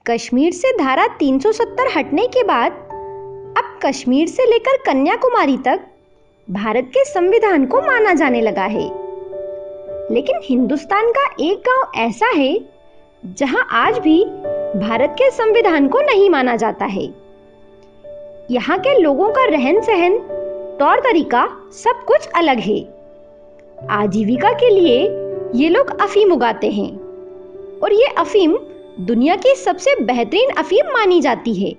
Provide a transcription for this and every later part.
कश्मीर से धारा 370 हटने के बाद अब कश्मीर से लेकर कन्याकुमारी तक भारत के संविधान को माना जाने लगा है। लेकिन हिंदुस्तान का एक गांव ऐसा है जहां आज भी भारत के संविधान को नहीं माना जाता है। यहाँ के लोगों का रहन सहन, तौर तरीका सब कुछ अलग है। आजीविका के लिए ये लोग अफीम उगाते हैं और ये अफीम दुनिया की सबसे बेहतरीन अफीम मानी जाती है।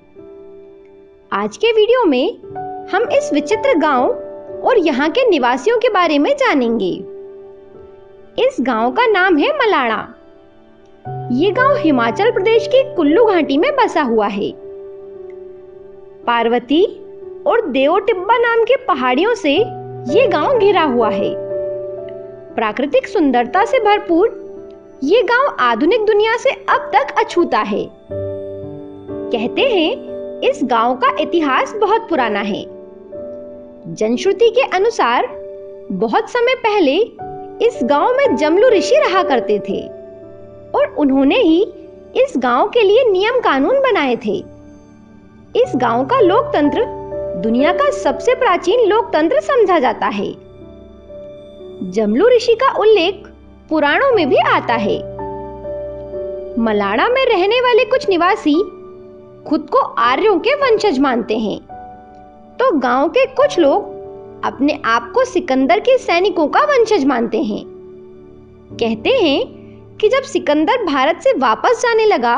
आज के वीडियो में हम इस विचित्र गांव और यहाँ के निवासियों के बारे में जानेंगे। इस गांव का नाम है मलाणा। ये गांव हिमाचल प्रदेश की कुल्लू घाटी में बसा हुआ है। पार्वती और देओ टिब्बा नाम के पहाड़ियों से ये गांव घिरा हुआ है। प्राकृतिक सुंदरता से भरपूर ये गांव आधुनिक दुनिया से अब तक अछूता है। कहते हैं इस गांव का इतिहास बहुत पुराना है। जनश्रुति के अनुसार बहुत समय पहले इस गांव में जमलू ऋषि रहा करते थे और उन्होंने ही इस गांव के लिए नियम कानून बनाए थे। इस गांव का लोकतंत्र दुनिया का सबसे प्राचीन लोकतंत्र समझा जाता है। जमलू ऋषि का उल्लेख पुराणों में भी आता है। मलाणा में रहने वाले कुछ निवासी खुद को आर्यों के वंशज मानते हैं, तो गांव के कुछ लोग अपने आप को सिकंदर के सैनिकों का वंशज मानते हैं। कहते हैं कि जब सिकंदर भारत से वापस जाने लगा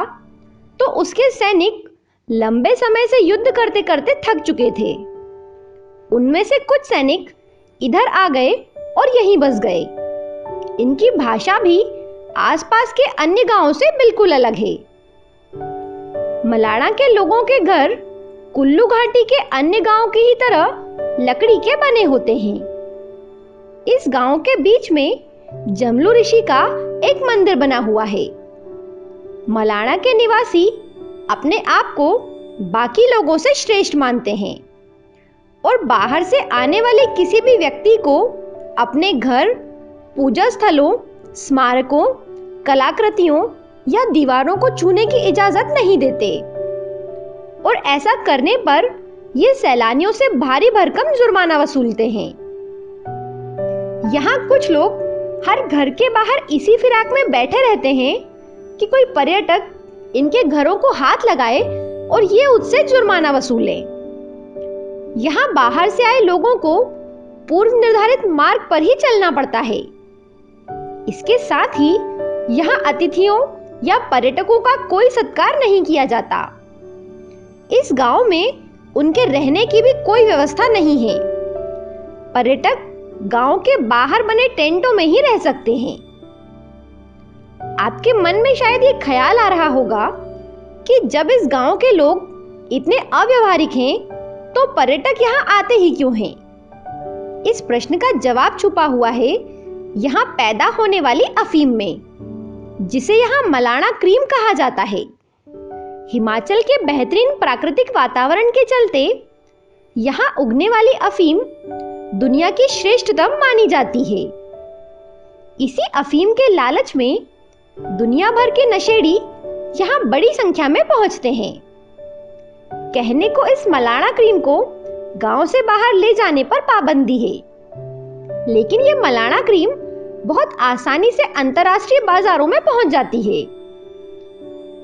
तो उसके सैनिक लंबे समय से युद्ध करते करते थक चुके थे। उनमें से कुछ सैनिक इधर आ गए और यहीं बस गए। इनकी भाषा भी आसपास के अन्य गांवों से बिल्कुल अलग है। मलाणा के लोगों के घर कुल्लू घाटी के अन्य गांव की ही तरह लकड़ी के बने होते हैं। इस गांव के बीच में जमलू ऋषि का एक मंदिर बना हुआ है। मलाणा के निवासी अपने आप को बाकी लोगों से श्रेष्ठ मानते हैं और बाहर से आने वाले किसी भी व्यक्ति को अपने घर, पूजा स्थलों, स्मारकों, कलाकृतियों या दीवारों को छूने की इजाजत नहीं देते और ऐसा करने पर ये सैलानियों से भारी भरकम जुर्माना वसूलते हैं। यहाँ कुछ लोग हर घर के बाहर इसी फिराक में बैठे रहते हैं कि कोई पर्यटक इनके घरों को हाथ लगाए और ये उससे जुर्माना वसूले। यहाँ बाहर से आए लोगों को पूर्व निर्धारित मार्ग पर ही चलना पड़ता है। इसके साथ ही यहाँ अतिथियों या पर्यटकों का कोई सत्कार नहीं किया जाता। इस गांव में उनके रहने की भी कोई व्यवस्था नहीं है। पर्यटक गांव के बाहर बने टेंटों में ही रह सकते हैं। आपके मन में शायद ये ख्याल आ रहा होगा कि जब इस गांव के लोग इतने अव्यवहारिक हैं, तो पर्यटक यहाँ आते ही क्यों हैं? इस प्रश्न का जवाब छुपा हुआ है यहाँ पैदा होने वाली अफीम में, जिसे यहाँ मलाणा क्रीम कहा जाता है। हिमाचल के बेहतरीन प्राकृतिक वातावरण के चलते यहाँ उगने वाली अफीम दुनिया की श्रेष्ठतम मानी जाती है। इसी अफीम के लालच में दुनिया भर के नशेड़ी यहाँ बड़ी संख्या में पहुंचते हैं। कहने को इस मलाणा क्रीम को गांव से बाहर ले जाने पर पाबंदी है, लेकिन ये मलाणा क्रीम बहुत आसानी से अंतर्राष्ट्रीय बाजारों में पहुंच जाती है।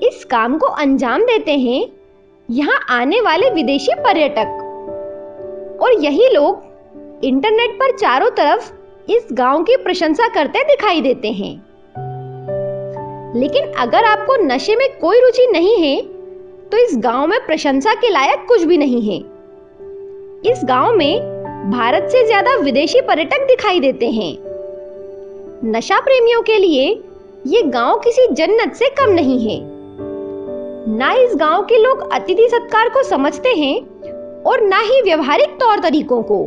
इस काम को अंजाम देते हैं यहाँ आने वाले विदेशी पर्यटक और यही लोग इंटरनेट पर चारों तरफ इस गांव की प्रशंसा करते दिखाई देते हैं। लेकिन अगर आपको नशे में कोई रुचि नहीं है तो इस गांव में प्रशंसा के लायक कुछ भी नहीं है। इस गांव में भारत से ज्यादा विदेशी पर्यटक दिखाई देते हैं। नशा प्रेमियों के लिए ये गांव किसी जन्नत से कम नहीं है। ना इस गांव के लोग अतिथि सत्कार को समझते हैं और ना ही व्यवहारिक तौर तरीकों को,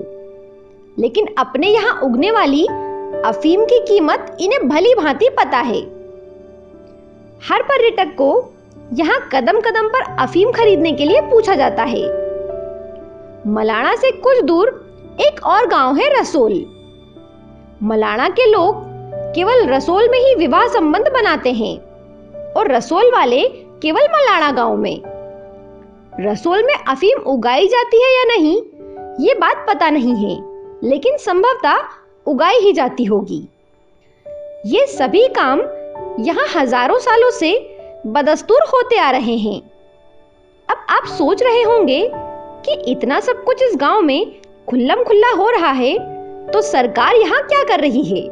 लेकिन अपने यहाँ उगने वाली अफीम की कीमत इन्हें भली भांति पता है। हर पर्यटक को यहाँ कदम कदम पर अफीम खरीदने के लिए पूछा जाता है। मलाणा से कुछ दूर एक और गांव है रसोल। मलाणा के लोग केवल रसोल में ही विवाह संबंध बनाते हैं और रसोल वाले केवल मलाड़ा गांव में। रसोल में अफीम उगाई जाती है या नहीं ये बात पता नहीं है, लेकिन संभवतः उगाई ही जाती होगी। ये सभी काम यहाँ हजारों सालों से बदस्तूर होते आ रहे हैं। अब आप सोच रहे होंगे कि इतना सब कुछ इस गांव में खुल्लम खुल्ला हो रहा है तो सरकार यहाँ क्या कर रही है?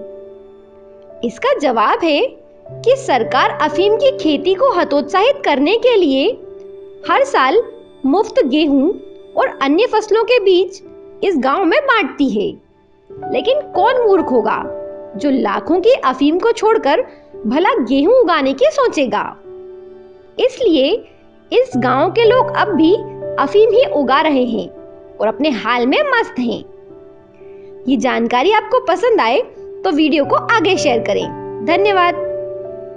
इसका जवाब है कि सरकार अफीम की खेती को हतोत्साहित करने के लिए हर साल मुफ्त गेहूं और अन्य फसलों के बीज इस गांव में बांटती है। लेकिन कौन मूर्ख होगा जो लाखों की अफीम को छोड़कर भला गेहूं उगाने की सोचेगा? इसलिए इस गांव के लोग अब भी अफीम ही उगा रहे हैं और अपने हाल में मस्त हैं। ये जानकारी आपको पसंद आए तो वीडियो को आगे शेयर करें। धन्यवाद।